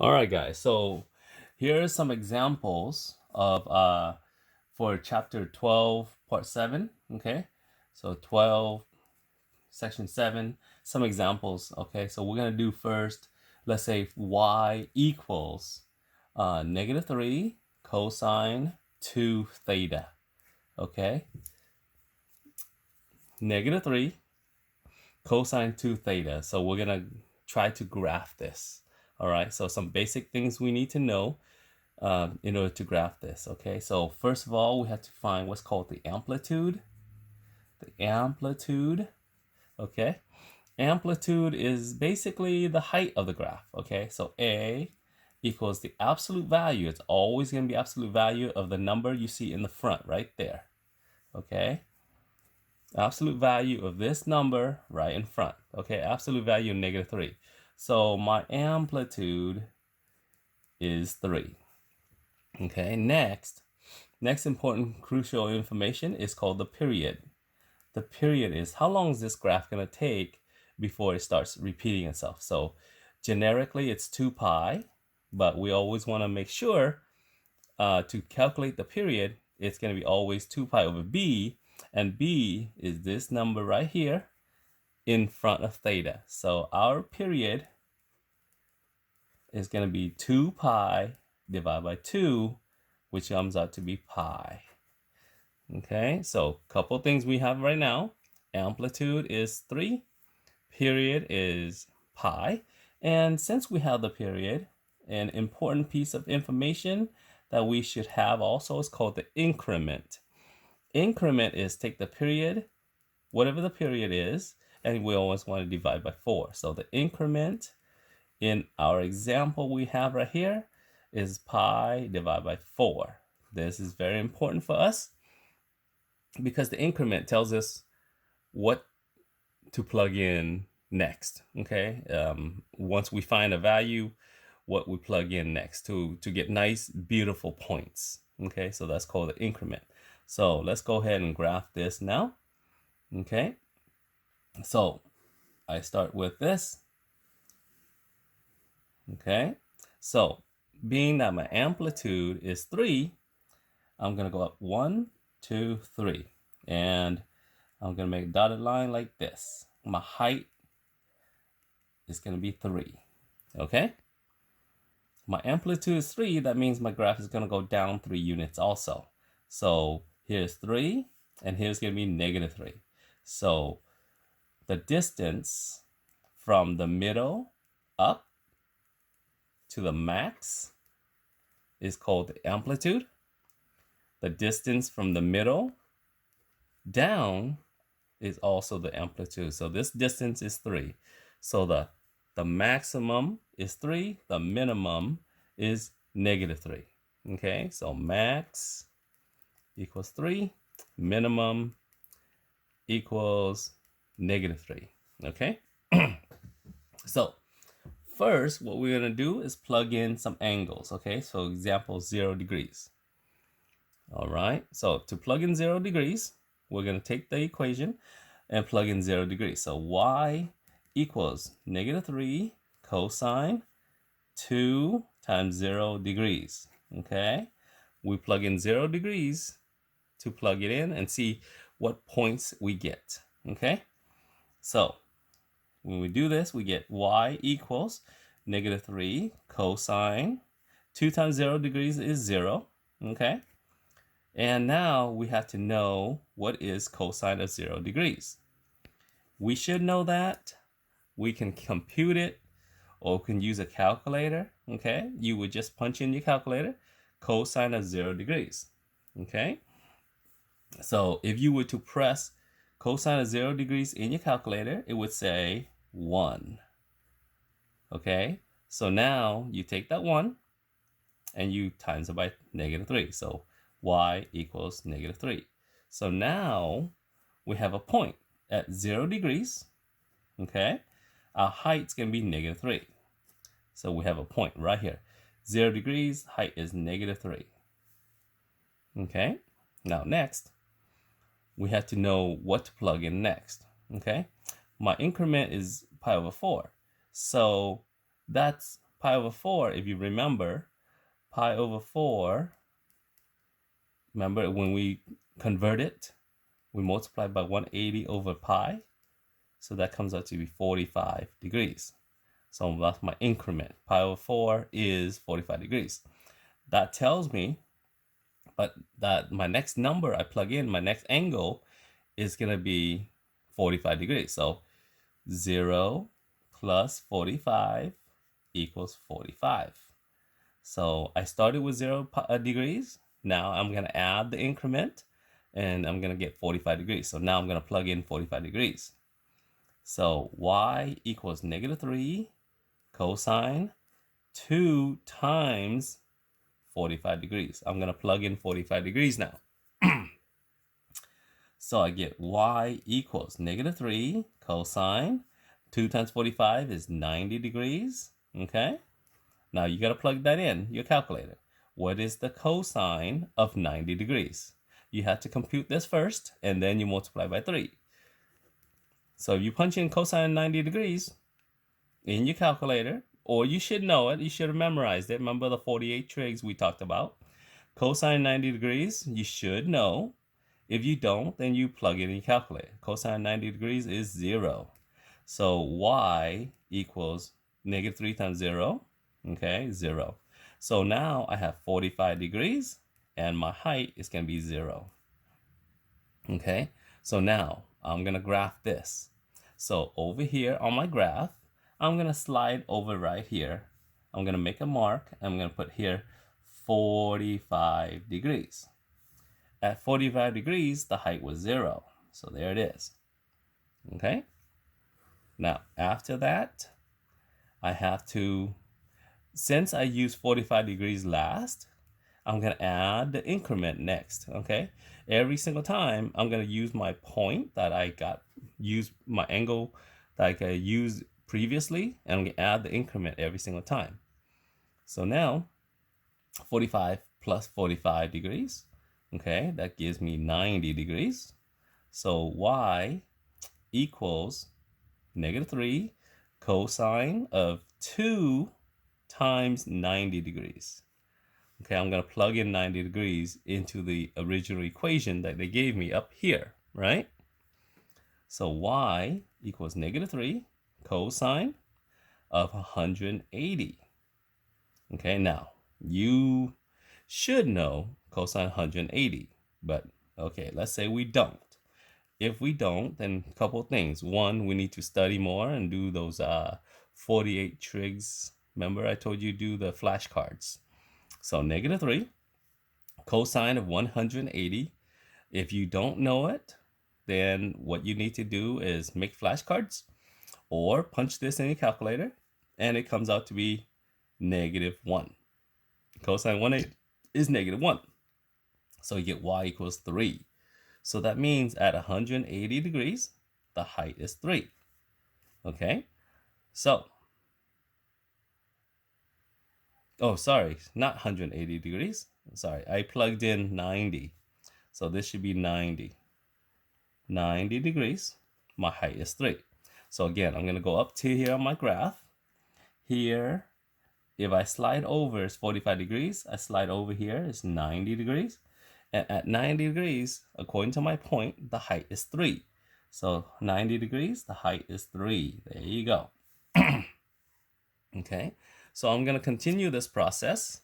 All right, guys. So here are some examples of for chapter 12, part 7. Okay. So 12, section 7, some examples. Okay. So we're going to do first, let's say y equals -3 cosine 2 theta. Okay. -3 cosine 2 theta. So we're going to try to graph this. All right. So some basic things we need to know in order to graph this. Okay, so first of all, we have to find what's called the amplitude. The amplitude, okay? Amplitude is basically the height of the graph, okay? So A equals the absolute value. It's always going to be absolute value of the number you see in the front right there, okay? Absolute value of this number right in front, okay? Absolute value of -3. So my amplitude is 3. Okay, next important crucial information is called the period. The period is how long is this graph going to take before it starts repeating itself. So generically it's 2 pi, but we always want to make sure to calculate the period, it's going to be always 2 pi over b, and b is this number right here in front of theta. So our period is going to be 2 pi divided by 2, which comes out to be pi. Okay, so a couple things we have right now. Amplitude is 3, period is pi. And since we have the period, an important piece of information that we should have also is called the increment. Increment is take the period, whatever the period is, and we always want to divide by 4. So the increment in our example we have right here is pi divided by 4. This is very important for us because the increment tells us what to plug in next. Okay, once we find a value, what we plug in next to get nice, beautiful points. Okay, so that's called the increment. So let's go ahead and graph this now. Okay, so I start with this. Okay, so being that my amplitude is 3, I'm gonna go up 1, 2, 3, and I'm gonna make a dotted line like this. My height is gonna be 3. Okay, my amplitude is 3. That means my graph is gonna go down 3 units also. So here's 3, and here's gonna be -3. So the distance from the middle up to the max is called the amplitude. The distance from the middle down is also the amplitude. So this distance is 3. So the maximum is 3, the minimum is -3. Okay, so max equals 3, minimum equals -3. Okay, so first what we're going to do is plug in some angles. Okay, so example 0 degrees. All right, so to plug in 0 degrees, we're going to take the equation and plug in 0 degrees. So y equals -3 cosine 2 times 0 degrees. Okay, we plug in 0 degrees to plug it in and see what points we get. Okay, so when we do this, we get y equals -3 cosine 2 times 0 degrees is 0. Okay, and now we have to know what is cosine of 0 degrees. We should know that. We can compute it, or we can use a calculator. Okay, you would just punch in your calculator, cosine of 0 degrees. Okay, so if you were to press cosine of 0 degrees in your calculator, it would say 1. Okay, so now you take that 1 and you times it by -3. So y equals -3. So now we have a point at 0 degrees. Okay, our height's going to be -3. So we have a point right here. 0 degrees, height is -3. Okay, now next, we have to know what to plug in next. Okay, my increment is pi over 4. So that's pi over 4, if you remember, pi over 4, remember when we convert it, we multiply by 180 over pi. So that comes out to be 45 degrees. So that's my increment. Pi over 4 is 45 degrees. That tells me that my next number I plug in, my next angle, is going to be 45 degrees. So 0 plus 45 equals 45. So I started with 0 degrees. Now I'm going to add the increment, and I'm going to get 45 degrees. So now I'm going to plug in 45 degrees. So y equals -3 cosine 2 times 45 degrees. I'm going to plug in 45 degrees now. So I get y equals -3 cosine 2 times 45 is 90 degrees. Okay. Now you got to plug that in your calculator. What is the cosine of 90 degrees? You have to compute this first, and then you multiply by 3. So if you punch in cosine 90 degrees in your calculator, or you should know it, you should have memorized it. Remember the 48 trigs we talked about? Cosine 90 degrees, you should know. If you don't, then you plug it in your calculator. Cosine 90 degrees is 0. So y equals -3 times 0. Okay, 0. So now I have 45 degrees, and my height is going to be 0. Okay, so now I'm going to graph this. So over here on my graph, I'm going to slide over right here. I'm going to make a mark. I'm going to put here 45 degrees. At 45 degrees, the height was 0. So there it is. Okay. Now, after that, I have to, since I used 45 degrees last, I'm going to add the increment next. Okay. Every single time, I'm going to use my point that I use my angle that I used previously, and I'm going to add the increment every single time. So now, 45 plus 45 degrees. Okay, that gives me 90 degrees. So y equals -3 cosine of 2 times 90 degrees. Okay, I'm going to plug in 90 degrees into the original equation that they gave me up here, right? So y equals -3 cosine of 180. Okay, now you should know cosine 180, but okay, let's say we don't. If we don't, then a couple of things. One, we need to study more and do those 48 trigs. Remember I told you do the flashcards. So -3 cosine of 180. If you don't know it, then what you need to do is make flashcards or punch this in your calculator, and it comes out to be -1. Cosine 180 is -1. So you get y equals 3. So that means at 180 degrees, the height is 3. Okay? So, oh, sorry, not 180 degrees. Sorry, I plugged in 90. So this should be 90. 90 degrees, my height is 3. So again, I'm going to go up to here on my graph. Here, if I slide over, it's 45 degrees. I slide over here, it's 90 degrees. And at 90 degrees, according to my point, the height is 3. So 90 degrees, the height is 3. There you go. Okay, so I'm going to continue this process.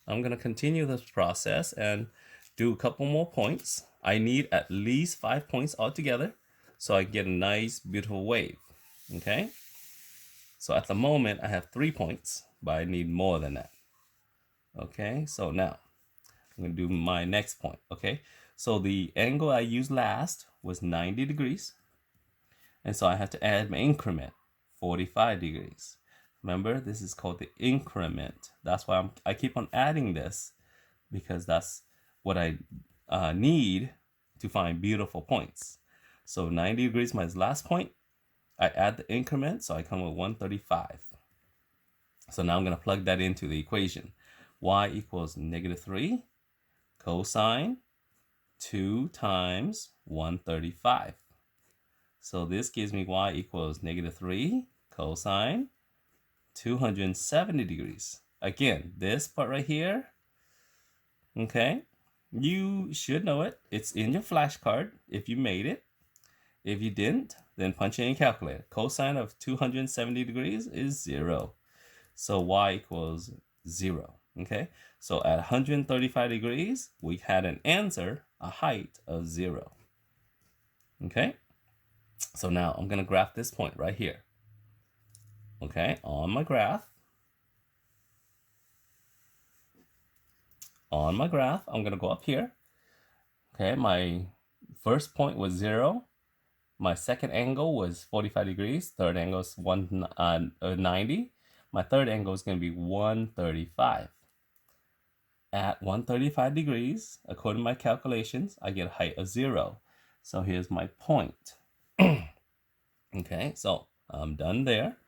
I'm going to continue this process and do a couple more points. I need at least 5 points altogether so I get a nice, beautiful wave. Okay, so at the moment, I have 3 points, but I need more than that. Okay, so now I'm going to do my next point. Okay, so the angle I used last was 90 degrees. And so I have to add my increment, 45 degrees. Remember, this is called the increment. That's why I keep on adding this, because that's what I need to find beautiful points. So 90 degrees, my last point. I add the increment, so I come with 135. So now I'm going to plug that into the equation. Y equals -3 cosine 2 times 135. So this gives me y equals -3 cosine 270 degrees. Again, this part right here, okay, you should know it. It's in your flashcard if you made it. If you didn't, then punch it in your calculator. Cosine of 270 degrees is 0. So y equals 0. Okay, so at 135 degrees, we had an answer, a height of 0. Okay, so now I'm going to graph this point right here. Okay, on my graph, I'm going to go up here. Okay, my first point was 0. My second angle was 45 degrees. Third angle is 90. My third angle is going to be 135. At 135 degrees, according to my calculations, I get a height of 0. So here's my point. Okay, so I'm done there.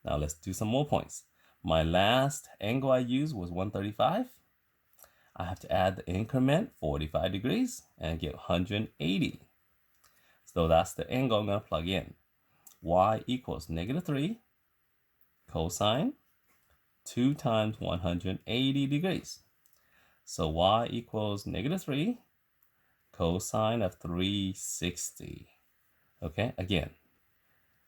Now let's do some more points. My last angle I used was 135. I have to add the increment 45 degrees and get 180. So that's the angle I'm going to plug in. Y equals -3 cosine 2 times 180 degrees. So y equals -3 cosine of 360. Okay, again,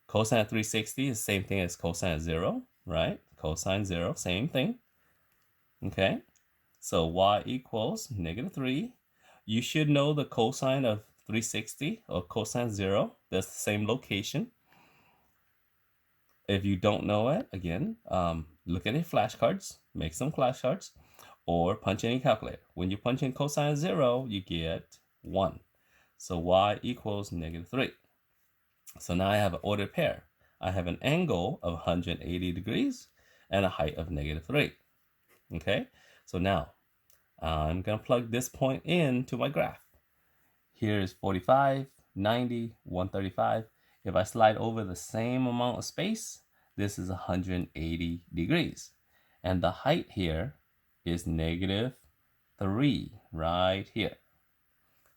cosine of 360 is the same thing as cosine of 0, right? Cosine 0, same thing. Okay, so y equals -3. You should know the cosine of 360 or cosine 0. That's the same location. If you don't know it, again, look at your flashcards, make some flashcards, or punch in your calculator. When you punch in cosine 0, you get 1. So y equals -3. So now I have an ordered pair. I have an angle of 180 degrees and a height of -3. Okay, so now I'm going to plug this point into my graph. Here's 45, 90, 135. If I slide over the same amount of space, this is 180 degrees. And the height here is -3 right here.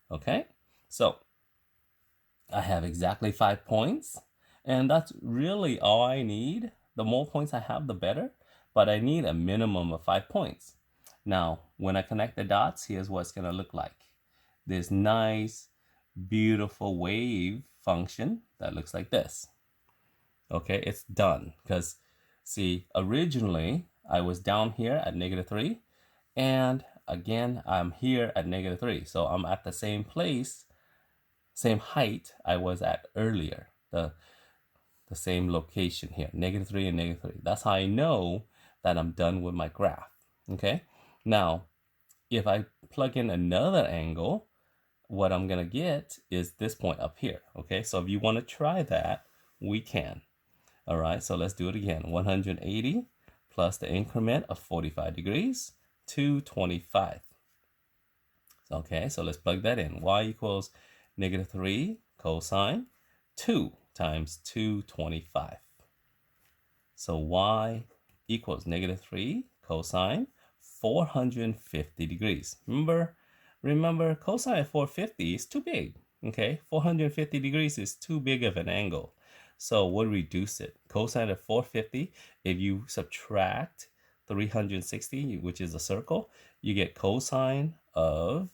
Okay, so I have exactly 5 points, and that's really all I need. The more points I have, the better, but I need a minimum of 5 points. Now, when I connect the dots, here's what it's going to look like. This nice, beautiful wave function that looks like this. Okay, it's done because, see, originally I was down here at -3, and again, I'm here at -3. So I'm at the same place, same height I was at earlier, the same location here, -3 and -3. That's how I know that I'm done with my graph. Okay, now if I plug in another angle, what I'm gonna get is this point up here. Okay, so if you want to try that, we can. All right, so let's do it again. 180 plus the increment of 45 degrees, 225. Okay, so let's plug that in. Y equals -3 cosine 2 times 225. So y equals -3 cosine 450 degrees. Remember, cosine 450 is too big. Okay, 450 degrees is too big of an angle. So we'll reduce it. Cosine of 450, if you subtract 360, which is a circle, you get cosine of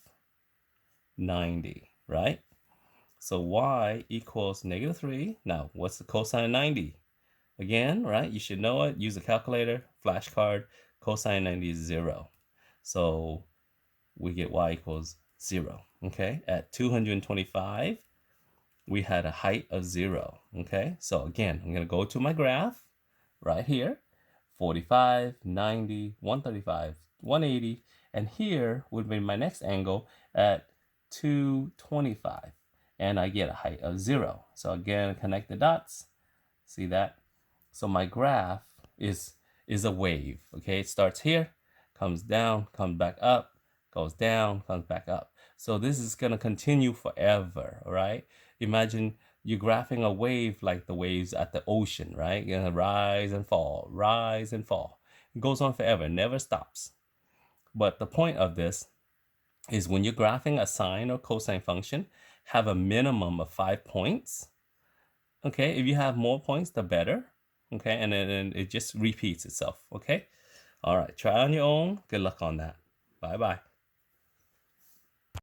90, right? So y equals -3. Now, what's the cosine of 90? Again, right? You should know it. Use a calculator, flashcard. Cosine 90 is 0. So we get y equals 0. Okay, at 225, we had a height of 0. Okay, so again, I'm going to go to my graph right here, 45, 90, 135, 180, and here would be my next angle at 225, and I get a height of 0. So again, connect the dots. See that? So my graph is a wave. Okay, it starts here, comes down, comes back up, goes down, comes back up. So this is going to continue forever. All right, imagine you're graphing a wave like the waves at the ocean, right? You're gonna rise and fall, rise and fall. It goes on forever, never stops. But the point of this is when you're graphing a sine or cosine function, have a minimum of 5 points. Okay, if you have more points, the better. Okay, and then it just repeats itself. Okay, all right, try on your own. Good luck on that. Bye bye.